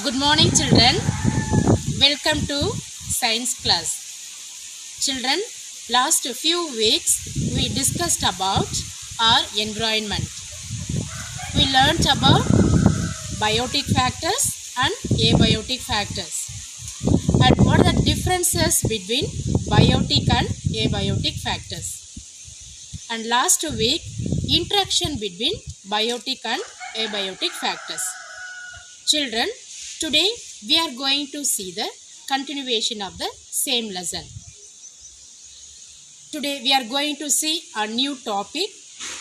Good morning, children. Welcome to science class. Children, last few weeks we discussed about our environment. We learnt about biotic factors and abiotic factors. And what are the differences between biotic and abiotic factors? And last week, interaction between biotic and abiotic factors. Children, today we are going to see the continuation of the same lesson. Today we are going to see a new topic.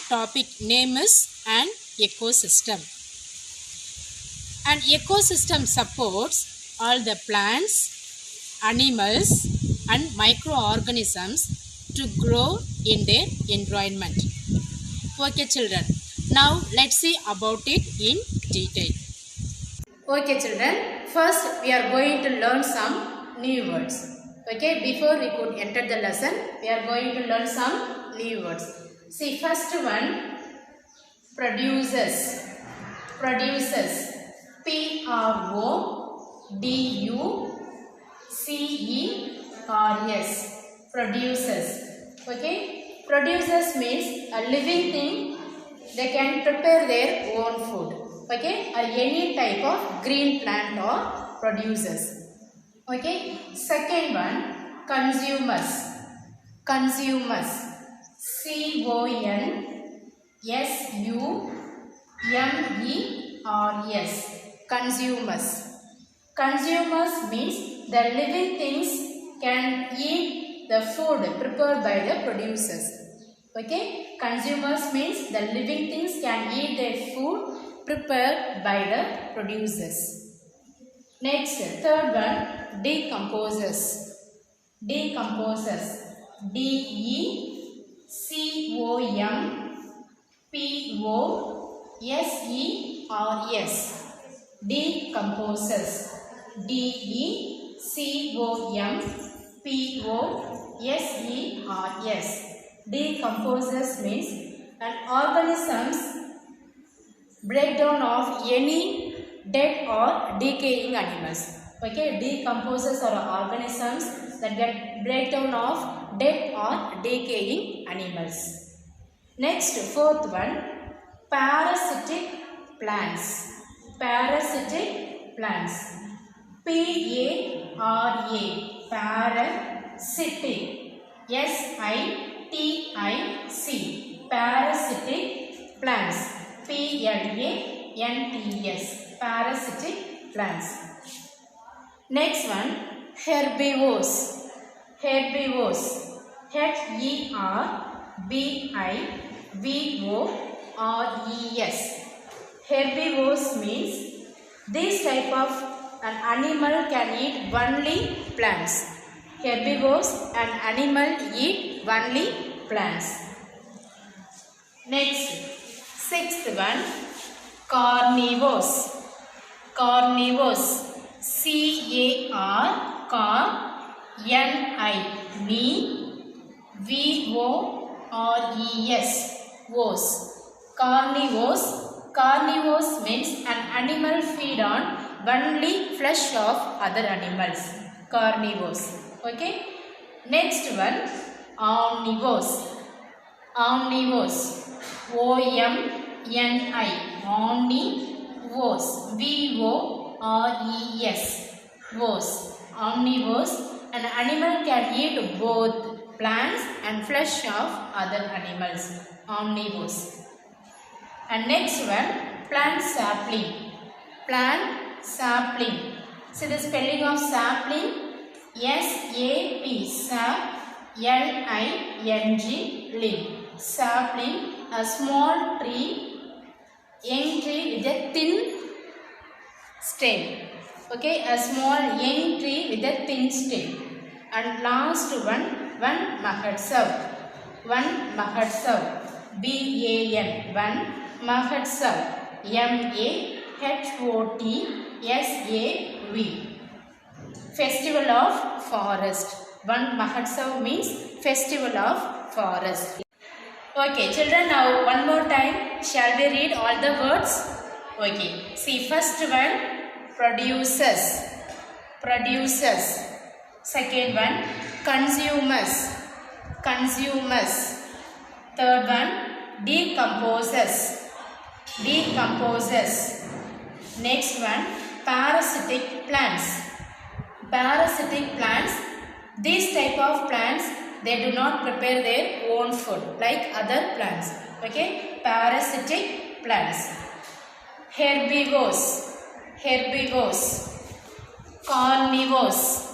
Topic name is an ecosystem. An ecosystem supports all the plants, animals and microorganisms to grow in their environment. Okay, children. Now let's see about it in detail. Okay, children. First, we are going to learn some new words. Okay, before we could enter the lesson, we are going to learn some new words. See, first one, produces. Produces. P-R-O-D-U-C-E-R-S. Produces. Okay, produces means a living thing. They can prepare their own food. Okay, or any type of green plant or produces. Okay, second one, consumers. Consumers. C-O-N-S-U-M-E-R-S. Consumers. Consumers means the living things can eat the food prepared by the producers. Okay, consumers means the living things can eat their food prepared by the producers. Next, third one, decomposes. Decomposes. D-E-C-O-M-P-O-S-E-R-S. Decomposes. D-E-C-O-M-P-O-S-E-R-S. Decomposes means an organism's breakdown of any dead or decaying animals. Okay, decomposes are organisms that get breakdown of dead or decaying animals. Next, fourth one, parasitic plants. Parasitic plants. P-A-R-A. Parasitic. S-I-T-I-C. Parasitic plants. P-L-A-N-T-S. Parasitic plants. Next one, herbivores. Herbivores. H-E-R-B-I-V-O-R-E-S. Herbivores means this type of an animal can eat only plants. Herbivores, an animal eat only plants. Next, sixth one, carnivores. Carnivores. C-A-R-N-I-V-O-R-E-S. Vos. Carnivores. Carnivores means an animal feed on only flesh of other animals. Carnivores. Okay. Next one, omnivores. Omnivores. O-M-N-I. Omnivores. V-O-R-E-S. Vos. Omnivores. An animal can eat both plants and flesh of other animals. Omnivores. And next one, plant sapling. Plant sapling. See the spelling of sapling. S-A-P. Sap. L-I-N-G. Ling. Sapling. A small tree. Young tree with a thin stem. Okay, a small young tree with a thin stem. And last one mahotsav. One mahotsav. B-A-N. One mahotsav. M-A-H-O-T-S-A-V. Festival of Forest. One mahotsav means Festival of Forest. Okay, children, now one more time, shall we read all the words? Okay, see first one, produces, produces. Second one, consumers, consumers. Third one, decomposes, decomposes. Next one, parasitic plants, parasitic plants. These type of plants, they do not prepare their own food like other plants. Okay, parasitic plants. Herbivores, herbivores. Carnivores,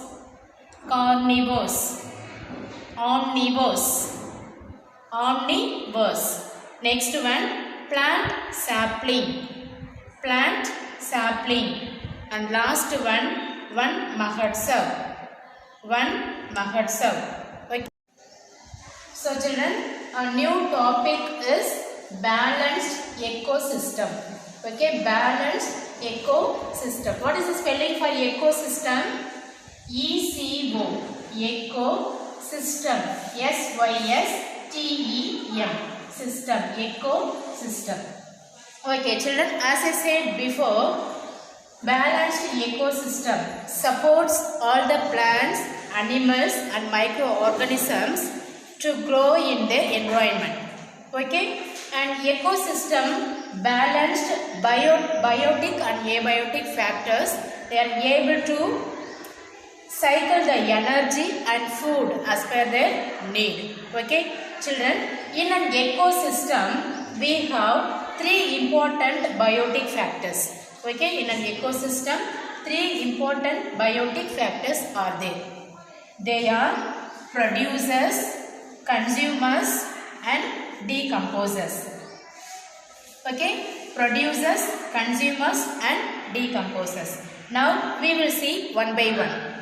carnivores. Omnivores, omnivores. Next one, plant sapling, plant sapling. And last one mahotsav, one mahotsav. Okay. So children, a new topic is balanced ecosystem. Okay, balanced ecosystem. What is the spelling for ecosystem? ECO, ecosystem. SYSTEM, system, ecosystem. Okay children, as I said before, balanced ecosystem supports all the plants, animals and microorganisms to grow in the environment. Okay, and ecosystem balanced biotic and abiotic factors. They are able to cycle the energy and food as per their need. Okay children, in an ecosystem we have three important biotic factors. Okay, in an ecosystem, three important biotic factors are there. They are producers, consumers and decomposers. Okay, producers, consumers and decomposers. Now we will see one by one.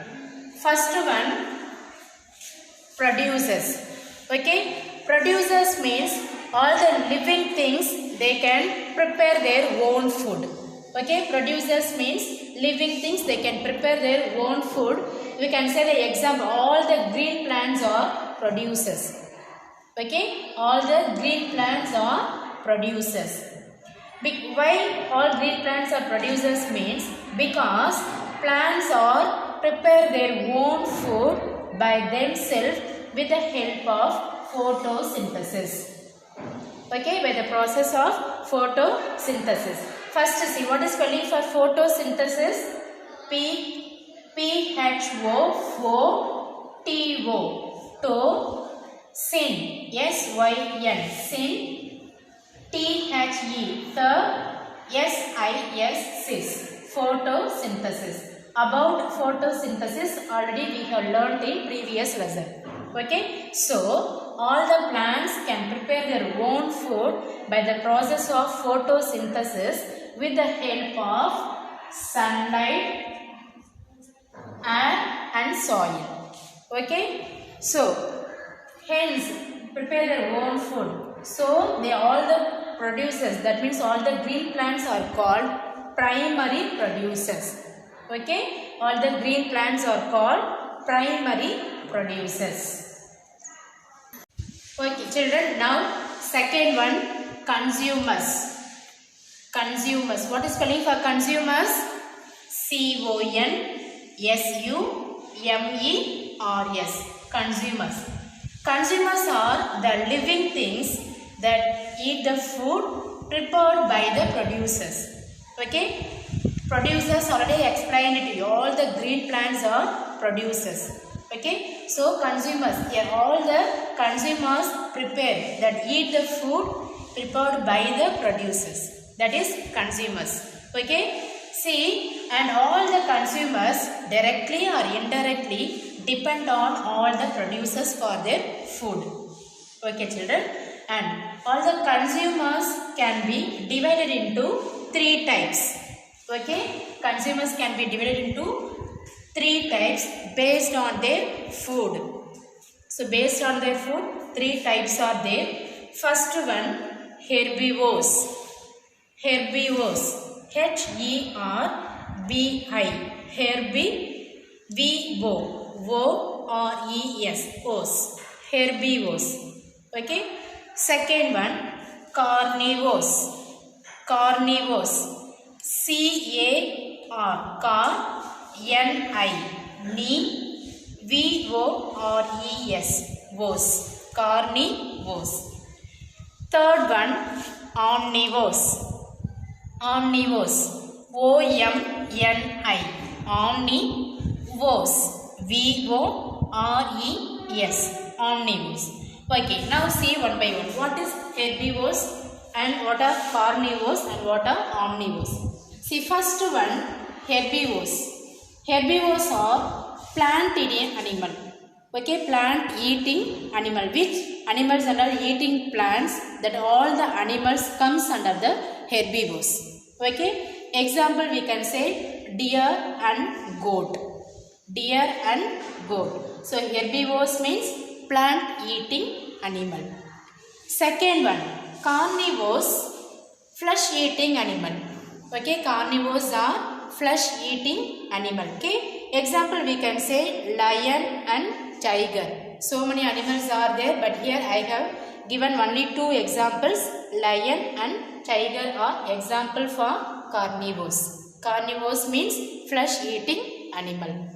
First one, producers. Okay, producers means all the living things, they can prepare their own food. Okay, producers means living things, they can prepare their own food. We can say the example, all the green plants are producers. Okay, all the green plants are producers. Why all green plants are producers means because plants are prepare their own food by themselves with the help of photosynthesis. Okay, by the process of photosynthesis. First see, what is spelling for photosynthesis? PHO, to, syn, SYN, syn, THE, the, SIS, photosynthesis. About photosynthesis already we have learnt in previous lesson. Okay, so all the plants can prepare their own food by the process of photosynthesis with the help of sunlight, air and soil. Okay, so hence prepare their own food. So they all the producers, that means all the green plants are called primary producers. Okay, all the green plants are called primary producers. Okay children, now second one, consumers. Consumers. What is spelling for consumers? CONSUMERS. Consumers. Consumers are the living things that eat the food prepared by the producers. Okay, producers already explained it to you. All the green plants are producers. Okay, so consumers, yeah, all the consumers prepare that eat the food prepared by the producers. That is consumers. Okay, see, and all the consumers directly or indirectly depend on all the producers for their food. Okay children, and all the consumers can be divided into three types. Okay, consumers can be divided into three types based on their food. So based on their food, three types are there. First one, herbivores. Herbivores, HERBI, herbivores, herbivores. Okay. Second one, carnivores. Carnivores, car, N-I, knee, V-O-R-E-S, vose, carnivores. Third one, omnivores. Omnivores, O-M-N-I, omnivores, V-O-R-E-S, omnivores. Okay, now see one by one. What is herbivores and what are carnivores and what are omnivores? See, first one, herbivores. Herbivores are plant-eating animal. Okay, plant-eating animal. Which animals are eating plants? That all the animals comes under the herbivores. Okay, example we can say deer and goat. Deer and goat. So herbivores means plant-eating animal. Second one, carnivores, flesh-eating animal. Okay, carnivores are flesh-eating animal. Okay, example we can say lion and tiger. So many animals are there, but here I have given only two examples. Lion and tiger are example for carnivores. Carnivores means flesh-eating animal.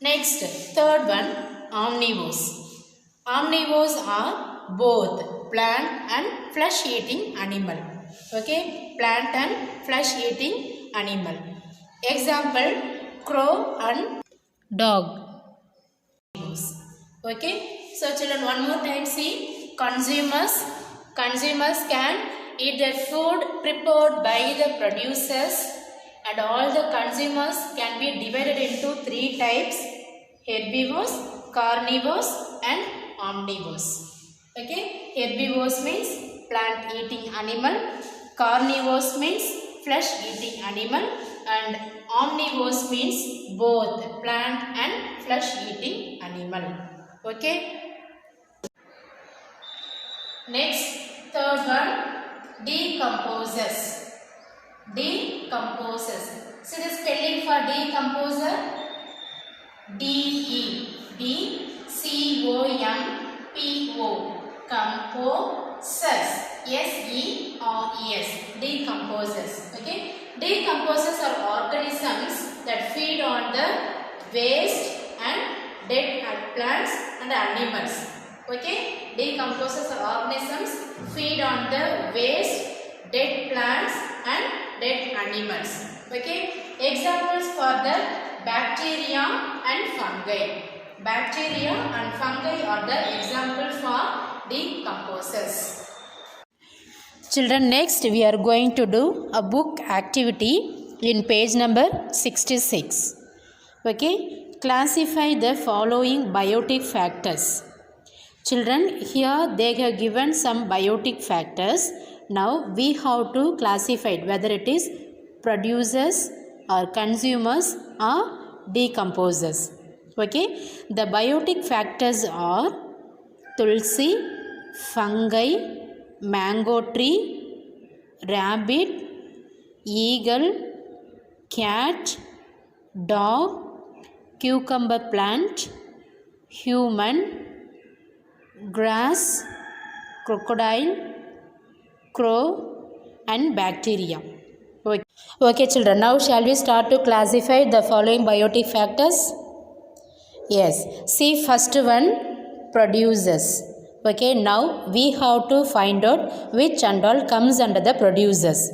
Next, third one, omnivores. Omnivores are both plant and flesh-eating animal. Okay, plant and flesh-eating animal. Example, crow and dog. Okay, so children, one more time see, consumers can eat the food prepared by the producers, and all the consumers can be divided into three types: herbivores, carnivores and omnivores. Okay, herbivores means plant eating animal, carnivores means flesh eating animal, and omnivores means both plant and flesh eating animal. Okay, next, third one, decomposers. Decomposers. See the spelling for decomposer: D-E-C-O-M-P-O, composers, S-E-R-E-S, decomposers. Okay, decomposers are organisms that feed on the waste and dead plants and animals. Okay, decomposers are organisms feed on the waste, dead plants and dead animals. Okay, examples for the bacteria and fungi. Bacteria and fungi are the example for decomposers. Children, next we are going to do a book activity in page number 66. Okay, classify the following biotic factors. Children, here they have given some biotic factors. Now we have to classify it, whether it is producers or consumers or decomposers. Okay, the biotic factors are tulsi, fungi, mango tree, rabbit, eagle, cat, dog, cucumber plant, human, grass, crocodile, crow and bacteria. Okay children, now shall we start to classify the following biotic factors? Yes, see first one, producers. Okay, now we have to find out which and all comes under the producers.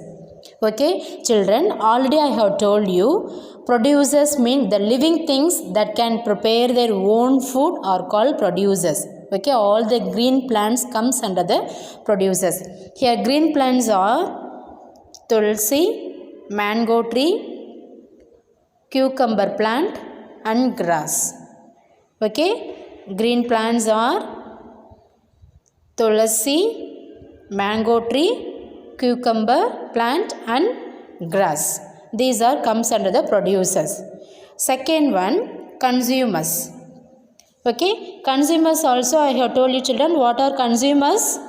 Okay children, already I have told you, producers mean the living things that can prepare their own food are called producers. Okay, all the green plants comes under the producers. Here green plants are tulsi, mango tree, cucumber plant and grass. Okay, green plants are tulsi, mango tree, cucumber plant and grass. These are comes under the producers. Second one, consumers. Okay, consumers also I have told you children, what are consumers?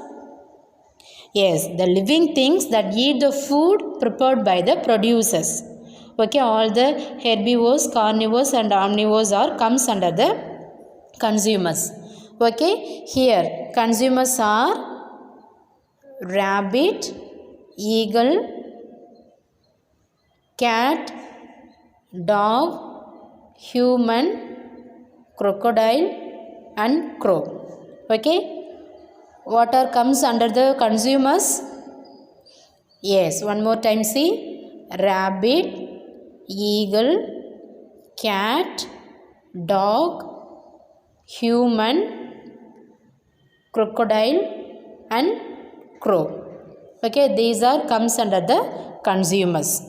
Yes, the living things that eat the food prepared by the producers. Okay, all the herbivores, carnivores and omnivores are comes under the consumers. Okay, here consumers are rabbit, eagle, cat, dog, human, crocodile and crow. Okay, what are comes under the consumers? Yes, one more time see: rabbit, eagle, cat, dog, human, crocodile and crow. Okay, these are comes under the consumers.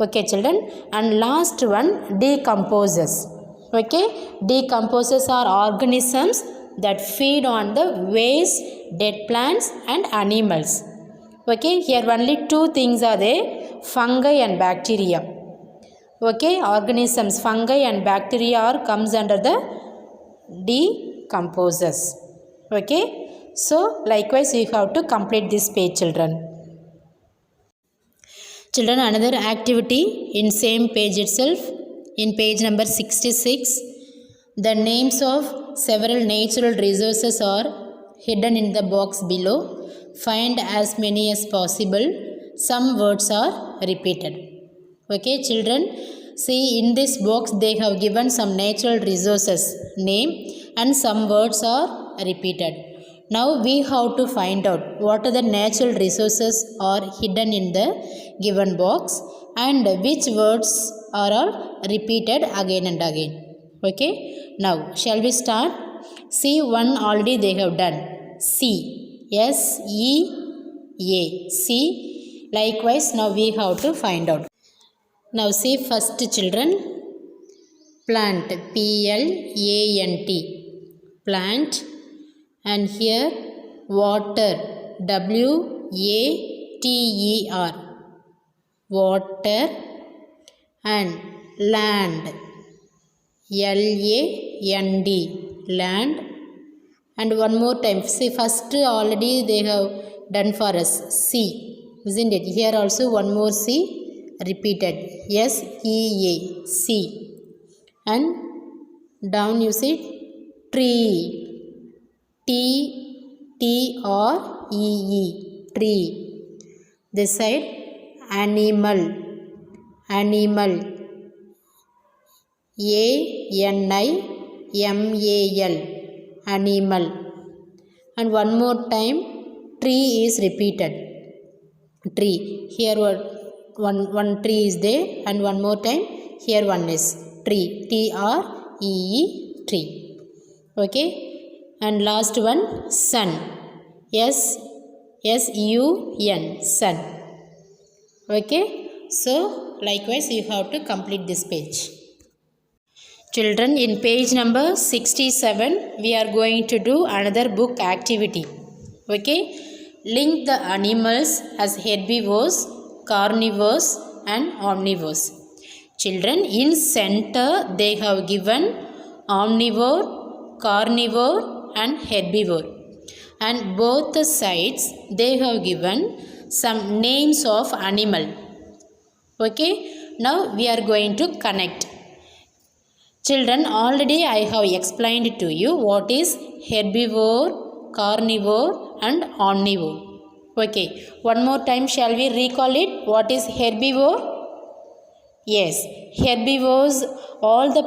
Okay children, and last one, decomposers. Okay, decomposers are organisms that feed on the waste, dead plants and animals. Okay, here only two things are there: fungi and bacteria. Okay, organisms, fungi and bacteria are comes under the decomposers. Okay, so likewise you have to complete this page children. Children, another activity in same page itself, in page number 66, the names of several natural resources are hidden in the box below. Find as many as possible. Some words are repeated. Okay children, see in this box they have given some natural resources name and some words are repeated. Now we have to find out what are the natural resources are hidden in the given box and which words are all repeated again and again. Okay, now shall we start? See, one already they have done. See, S-E-A, see. Likewise now we have to find out. Now see first children, plant, P-L-A-N-T, plant, and here water, W-A-T-E-R, water, and land, L-A-N-D, land. And one more time, see first already they have done for us, C, isn't it? Here also one more C repeated, S-E-A, C. And down you see tree, T-R-E-E, tree. This side animal, animal, A-N-I-M-A-L, animal. And one more time tree is repeated, tree. Here one tree is there and one more time here one is tree, T-R-E-E, tree. Okay, and last one sun, S-U-N, sun. Okay, so likewise you have to complete this page. Children, in page number 67 we are going to do another book activity. Okay, link the animals as herbivores, carnivores and omnivores. Children, in center they have given omnivore, carnivore and herbivore, and both the sides they have given some names of animal. Okay, now we are going to connect. Children, already I have explained to you what is herbivore, carnivore and omnivore. Okay, one more time shall we recall it? What is herbivore? Yes, herbivores, all the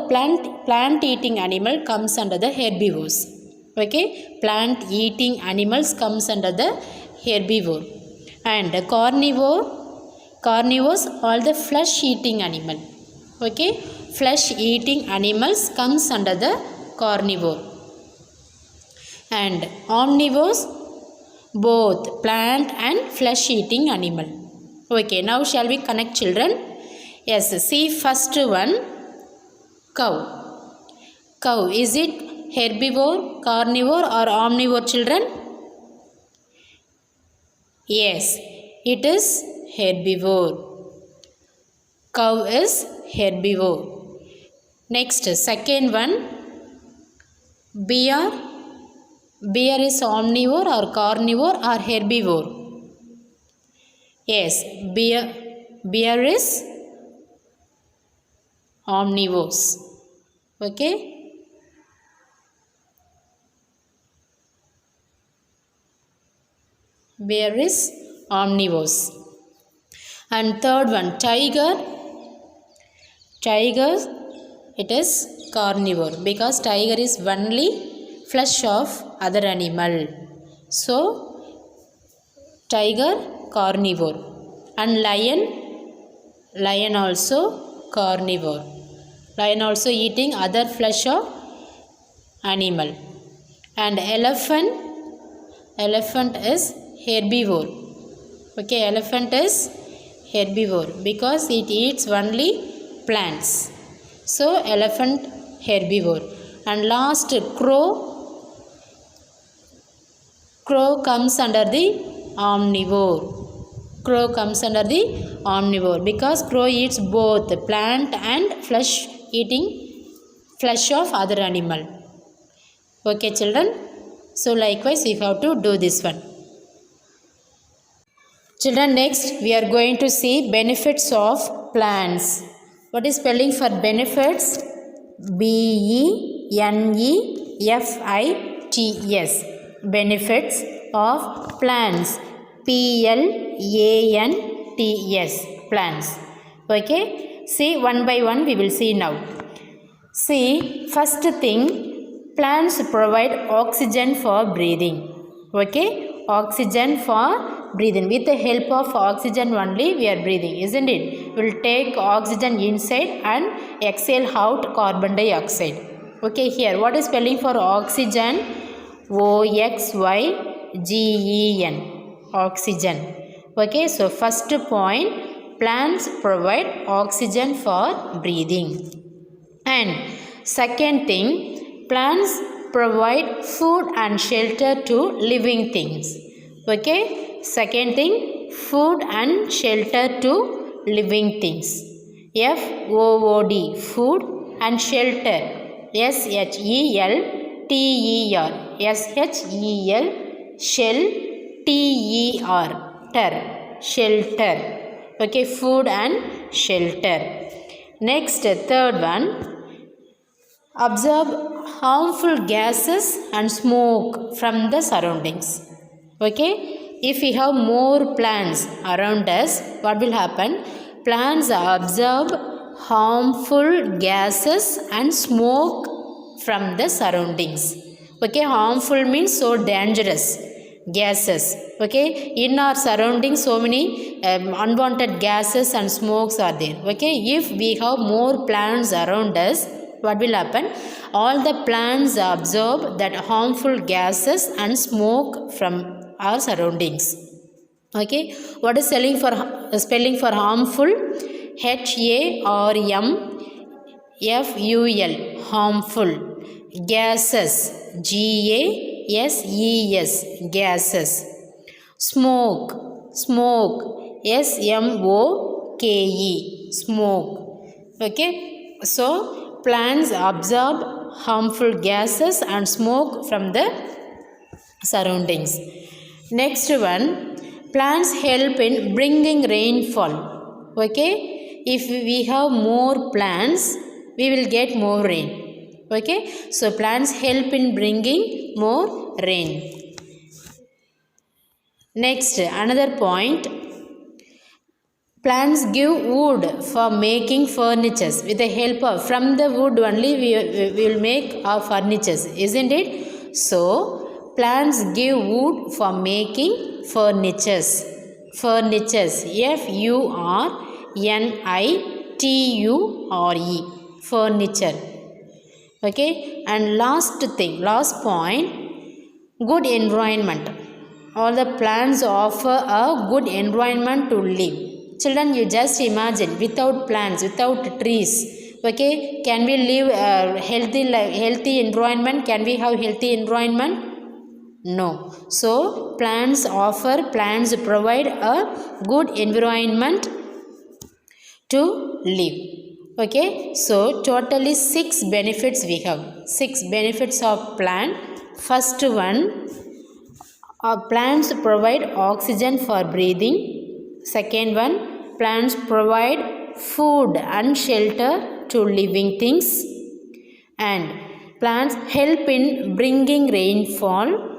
plant eating animal comes under the herbivores. Okay, plant eating animals comes under the herbivore. And carnivores, all the flesh eating animal. Okay, flesh eating animals comes under the carnivore. And omnivores, both plant and flesh eating animal. Okay, now shall we connect children? Yes, see first one, cow. Cow, is it herbivore, carnivore or omnivore children? Yes, it is herbivore. Cow is herbivore. Next, second one, bear. Bear is omnivore or carnivore or herbivore? Yes, bear is omnivores. Okay, bear is omnivores. And third one, tiger. Tiger, it is carnivore because tiger is only flesh of other animal. So tiger carnivore. And lion also carnivore. Lion also eating other flesh of animal. And elephant is herbivore. Okay, elephant is herbivore because it eats only plants. So elephant herbivore. And last crow comes under the omnivore. Crow comes under the omnivore because crow eats both plant and eating flesh of other animal. Okay children, so likewise we have to do this one. Children, next we are going to see benefits of plants. What is spelling for benefits? BENEFITS. Benefits of plants. PLANTS. Plants. Okay. See, one by one we will see now. See, first thing, plants provide oxygen for breathing. Okay. Oxygen for breathing. With the help of oxygen only we are breathing, isn't it? We will take oxygen inside and exhale out carbon dioxide. Okay, here what is spelling for oxygen? OXYGEN. Oxygen. Okay, so first point, plants provide oxygen for breathing. And second thing, plants provide food and shelter to living things. Okay, second thing, food and shelter to living things. FOOD, food and shelter. SHELTER, SHEL, shell, TER, shelter. Okay, food and shelter. Next, third one, absorb harmful gases and smoke from the surroundings. Okay, if we have more plants around us, what will happen? Plants absorb harmful gases and smoke from the surroundings. Okay, harmful means so dangerous gases. Okay, in our surroundings so many unwanted gases and smokes are there. Okay, if we have more plants around us, what will happen? All the plants absorb that harmful gases and smoke from our surroundings. Okay, what is spelling for harmful? HARMFUL, harmful. Gases, GASES, gases. Smoke, SMOKE, smoke. Okay, so plants absorb harmful gases and smoke from the surroundings. Next one, plants help in bringing rainfall. Okay, if we have more plants, we will get more rain. Okay, so plants help in bringing more rain. Next, another point, plants give wood for making furnitures. With the help of, from the wood only we will make our furnitures, isn't it? So plants give wood for making furnitures. Furnitures, FURNITURE, furniture. Okay, and last point, good environment. All the plants offer a good environment to live. Children, you just imagine, without plants, without trees, okay, can we live a healthy environment? Can we have healthy environment? No. So plants provide a good environment to live. Okay, so totally 6 benefits we have. 6 benefits of plant. First one, plants provide oxygen for breathing. Second one, plants provide food and shelter to living things. And plants help in bringing rainfall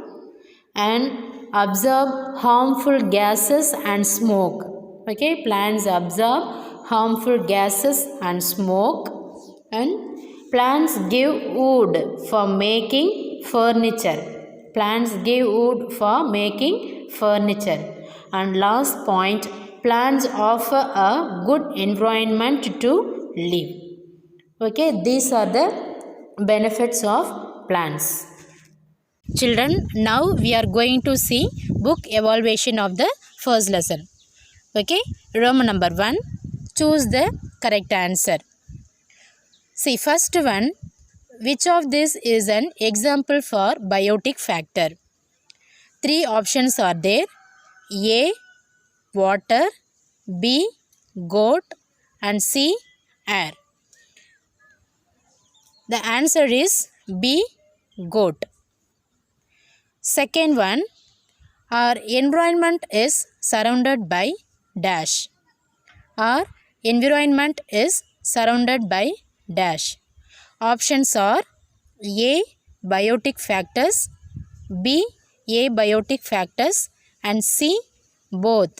and absorb harmful gases and smoke. Okay, plants absorb harmful gases and smoke. And plants give wood for making furniture. Plants give wood for making furniture. And last point, plants offer a good environment to live. Okay, these are the benefits of plants. Children, now we are going to see book evaluation of the first lesson. Okay, Roman number 1, choose the correct answer. See, first one, which of this is an example for biotic factor? 3 options are there. A, water, B, goat, and C, air. The answer is B, goat. Second one, our environment is surrounded by dash. Our environment is surrounded by dash. Options are A, biotic factors, B, abiotic factors, and C, both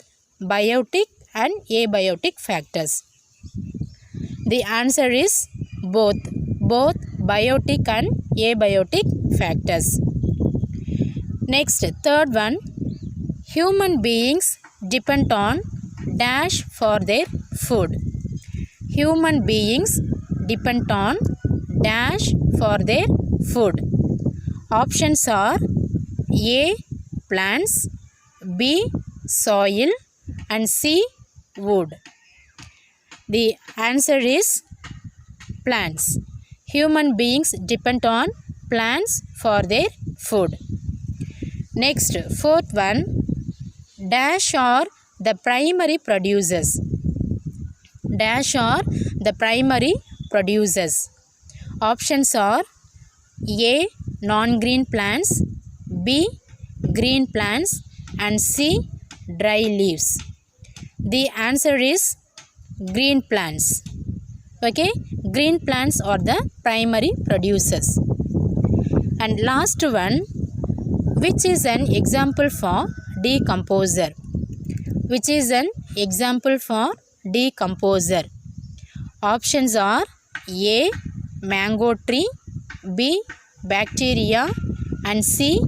biotic and abiotic factors. The answer is both biotic and abiotic factors. Next, third one, human beings depend on dash for their food. Human beings depend on dash for their food. Options are A, plants, B, soil, and C, wood. The answer is plants. Human beings depend on plants for their food. Next, fourth one, dash are the primary producers. Dash are the primary producers. Options are A, non-green plants, B, green plants, and C, dry leaves. The answer is green plants. Okay, green plants are the primary producers. And last one, which is an example for decomposer? Which is an example for decomposer? Options are A, mango tree, B, bacteria, and C,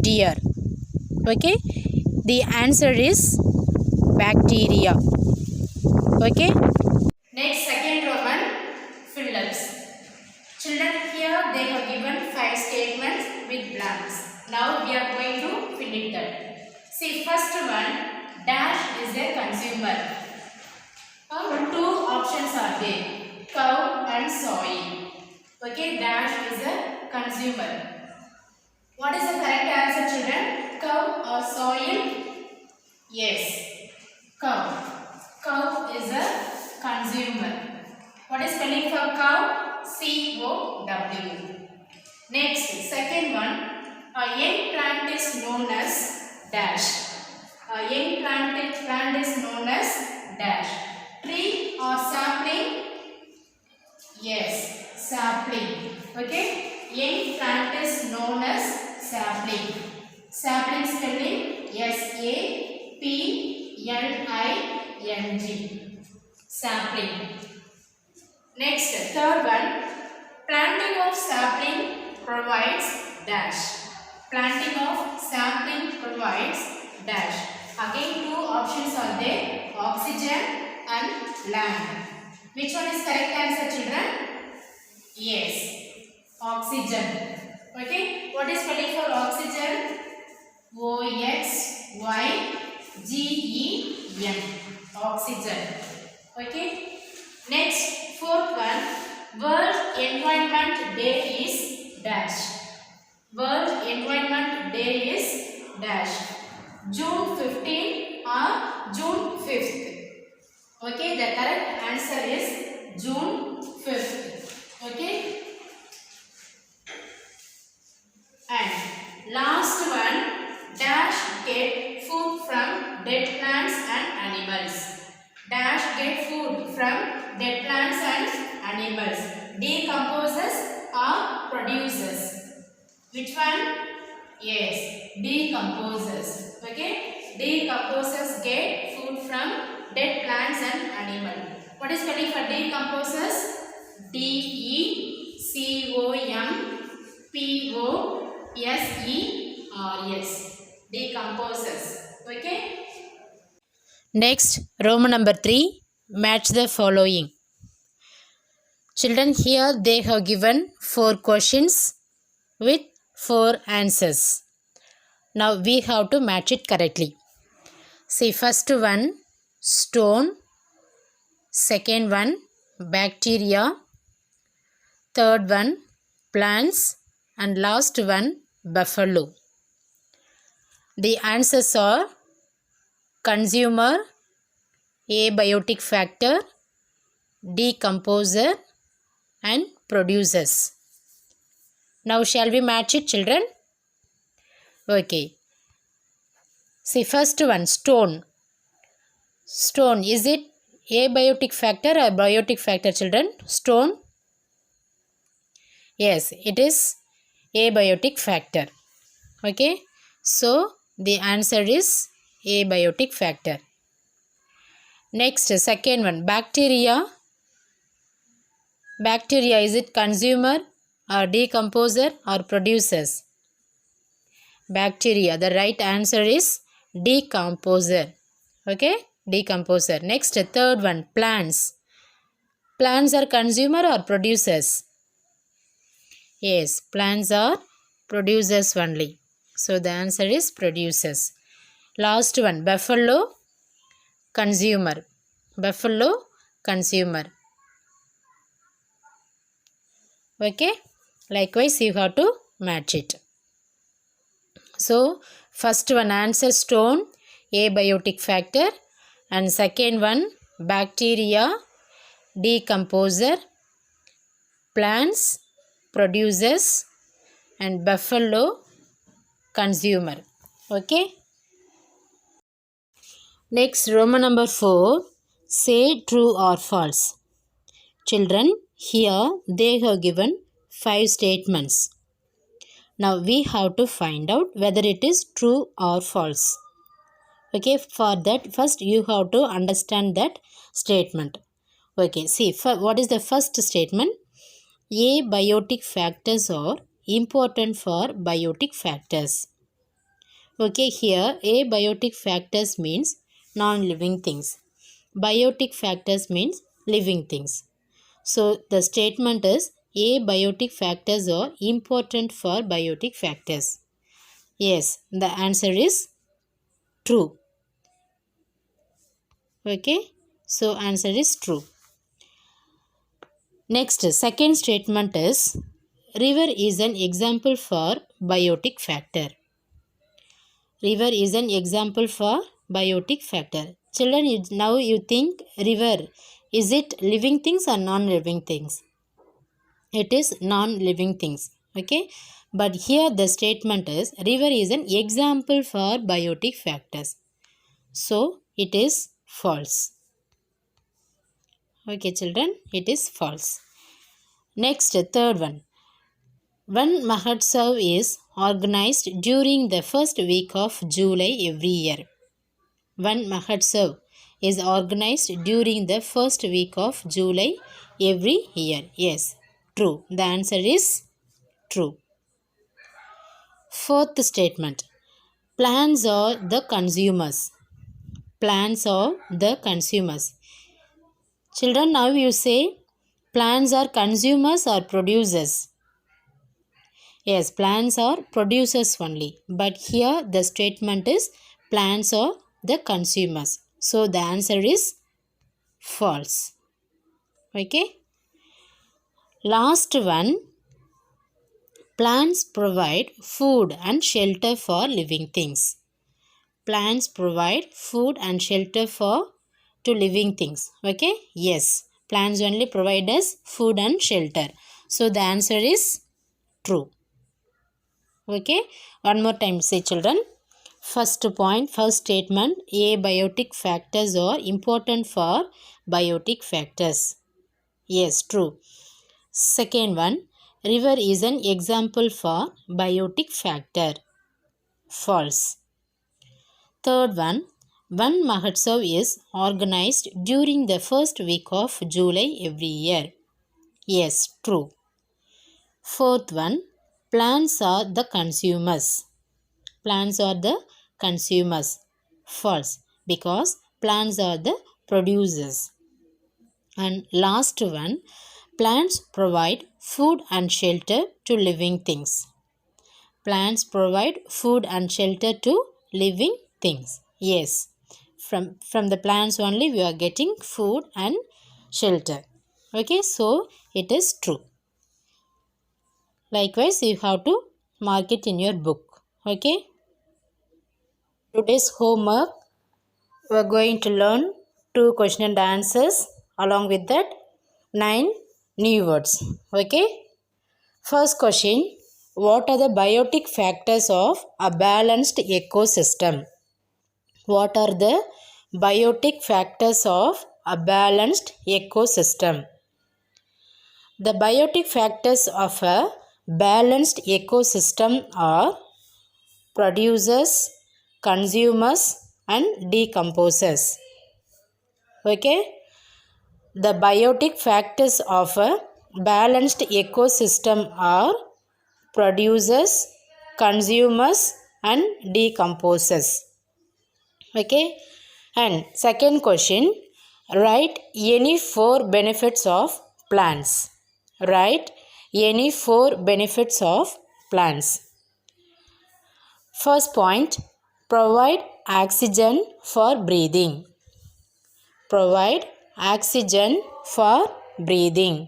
deer. Okay, the answer is bacteria. Okay. Next, second Roman, fill-ups. Children, here they have given 5 statements with blanks. Now we are going to fill it up. See, first one, dash is a consumer. 2 options are there, cow and soil. Okay, dash is a consumer. What is the correct answer, children? Cow or soil? Yes, cow. Cow is a consumer. What is spelling for cow? C-O-W. Next, second one, a young plant is known as dash. A young plant is known as dash. Tree or sapling? Yes, sapling. Okay, young plant is known as sapling. Sapling spelling S-A-P-L-I-N-G. Sapling. Next, third one, planting of sapling provides dash. Planting of sapling provides dash. Again, 2 options are there, oxygen and land. Which one is correct answer, children? Yes, oxygen. Okay, what is spelling for oxygen? O-X-Y-G-E-N. Oxygen. Okay. Next, fourth one, World Environment Day is dash. World Environment Day is dash. June 15 or June 5th. Okay, the correct answer is June 5th. Okay. And last one, dash get food from dead plants and animals. Dash get food from dead plants and animals. Decomposes or produces? Which one? Yes, decomposes. Okay, decomposes get food from dead plants and animal. What is spelling for decomposes? Decomposes. Decomposes. Okay. Next, Roman number 3. Match the following. Children, here they have given 4 questions with 4 answers. Now we have to match it correctly. See, first one, stone. Second one, bacteria. Third one, plants. And last one, buffalo. The answers are consumer, abiotic factor, decomposer, and producers. Now shall we match it, children? Okay. See, first one, stone. Stone, is it abiotic factor or biotic factor, children? Stone? Yes, it is abiotic factor. Okay. So, the answer is abiotic factor. Next, second one, bacteria. Bacteria, is it consumer or decomposer or producers? Bacteria, the right answer is decomposer. Okay, decomposer. Next, third one, plants. Plants are consumer or producers? Yes, plants are producers only. So, the answer is producers. Last one, buffalo, consumer. Buffalo, consumer. Okay, likewise you have to match it. So, first one, answer stone, abiotic factor, and second one, bacteria, decomposer, plants, producers, and buffalo, consumer. Okay. Next, Roman number 4, say true or false. Children, here they have given 5 statements. Now we have to find out whether it is true or false. Okay, for that first you have to understand that statement. Okay, see, what is the first statement? Abiotic factors are important for biotic factors. Okay, here abiotic factors means non-living things. Biotic factors means living things. So, the statement is abiotic factors are important for biotic factors. Yes, the answer is true. Okay, so answer is true. Next, second statement is river is an example for biotic factor. River is an example for biotic factor. Children, now you think river, is it living things or non-living things? It is non-living things. Okay, but here the statement is river is an example for biotic factors. So it is false. Okay, children, it is false. Next, third one. One Mahotsav is organized during the first week of July every year. One Mahotsav is organized during the first week of July every year. Yes, true. The answer is true. Fourth statement. Plants are the consumers. Plants are the consumers. Children, now you say plants are consumers or producers? Yes, plants are producers only. But here the statement is plants are the consumers. So the answer is false. Okay. Last one. Plants provide food and shelter for living things. Plants provide food and shelter to living things. Okay. Yes. Plants only provide us food and shelter. So the answer is true. Okay. One more time say, children. First point, first statement, abiotic factors are important for biotic factors. Yes, true. Second one, river is an example for biotic factor. False. Third one, One Mahotsav is organized during the first week of July every year. Yes, true. Fourth one, plants are the consumers. Plants are the consumers. False, because plants are the producers. And last one, plants provide food and shelter to living things. Plants provide food and shelter to living things. Yes, from the plants only we are getting food and shelter. Okay, so it is true. Likewise, you have to mark it in your book. Okay, today's homework, we are going to learn 2 question and answers, along with that 9 new words. Okay, first question, what are the biotic factors of a balanced ecosystem? What are the biotic factors of a balanced ecosystem? The biotic factors of a balanced ecosystem are producers, consumers, and decomposers. Okay? The biotic factors of a balanced ecosystem are producers, consumers, and decomposers. Okay? And second question, write any 4 benefits of plants. Write any 4 benefits of plants. First point, provide oxygen for breathing. Provide oxygen for breathing.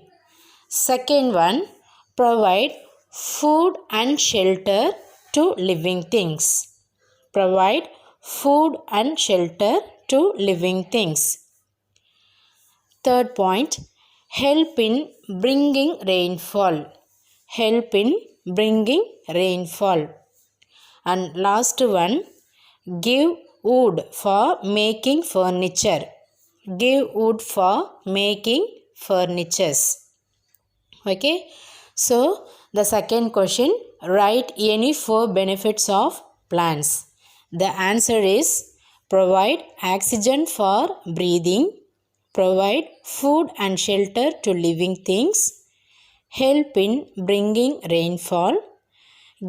Second one, provide food and shelter to living things. Provide food and shelter to living things. Third point, help in bringing rainfall. Help in bringing rainfall. And last one, give wood for making furniture. Give wood for making furnitures. Okay, so the second question, write any 4 benefits of plants. The answer is provide oxygen for breathing, provide food and shelter to living things, help in bringing rainfall,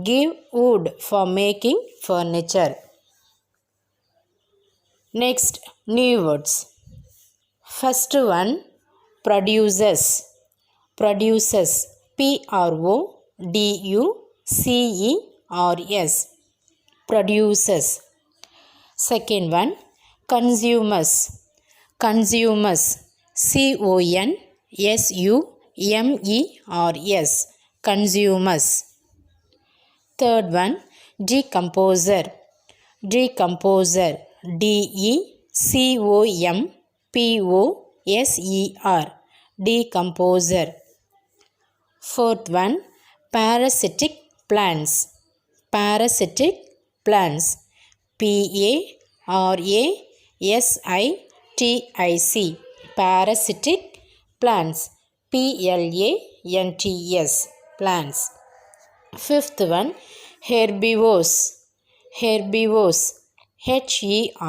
give wood for making furniture. Next, new words. First one, producers. Producers, P-R-O-D-U-C-E-R-S. Producers. Second one, consumers. Consumers, C-O-N-S-U-M-E-R-S. Consumers. Third one, decomposer. Decomposer, D-E-C-O-M-P-O-S-E-R. Decomposer. Fourth one, parasitic plants. Parasitic plants, P-A-R-A-S-I-T-I-C. Parasitic plants, P-L-A-N-T-S. Plants. Fifth one, herbivores. Herbivores, H-E-R-B-I-V-O-R-E-S.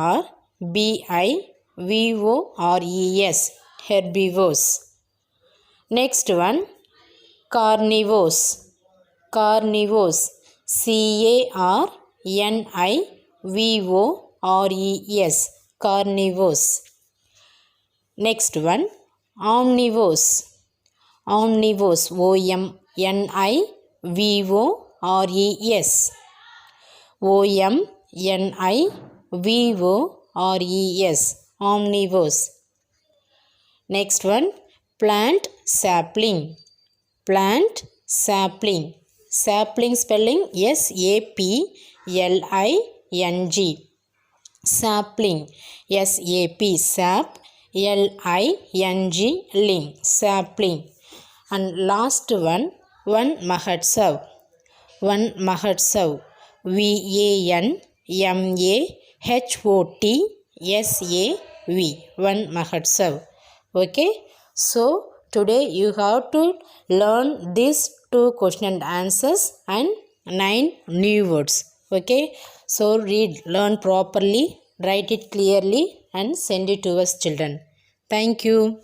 Herbivores. Next one, carnivores. Carnivores, C-A-R-N-I-V-O-R-E-S. Carnivores. Next one, omnivores. Omnivores, O-M-N-I-V-O-R-E-S. O-M-N-I-V-O-R-E-S. Omnivores. Next one, plant sapling. Plant sapling. Sapling spelling S-A-P-L-I-N-G. Sapling. S-A-P, sap. L-I-N-G, ling. Sapling. And last one Mahotsav. One Mahotsav. V-A-N-M-A-H-O-T-S-A-V. One Mahotsav. Okay. So today you have to learn these 2 question and answers and 9 new words. Okay. So read, learn properly write it clearly and send it to us children. Thank you.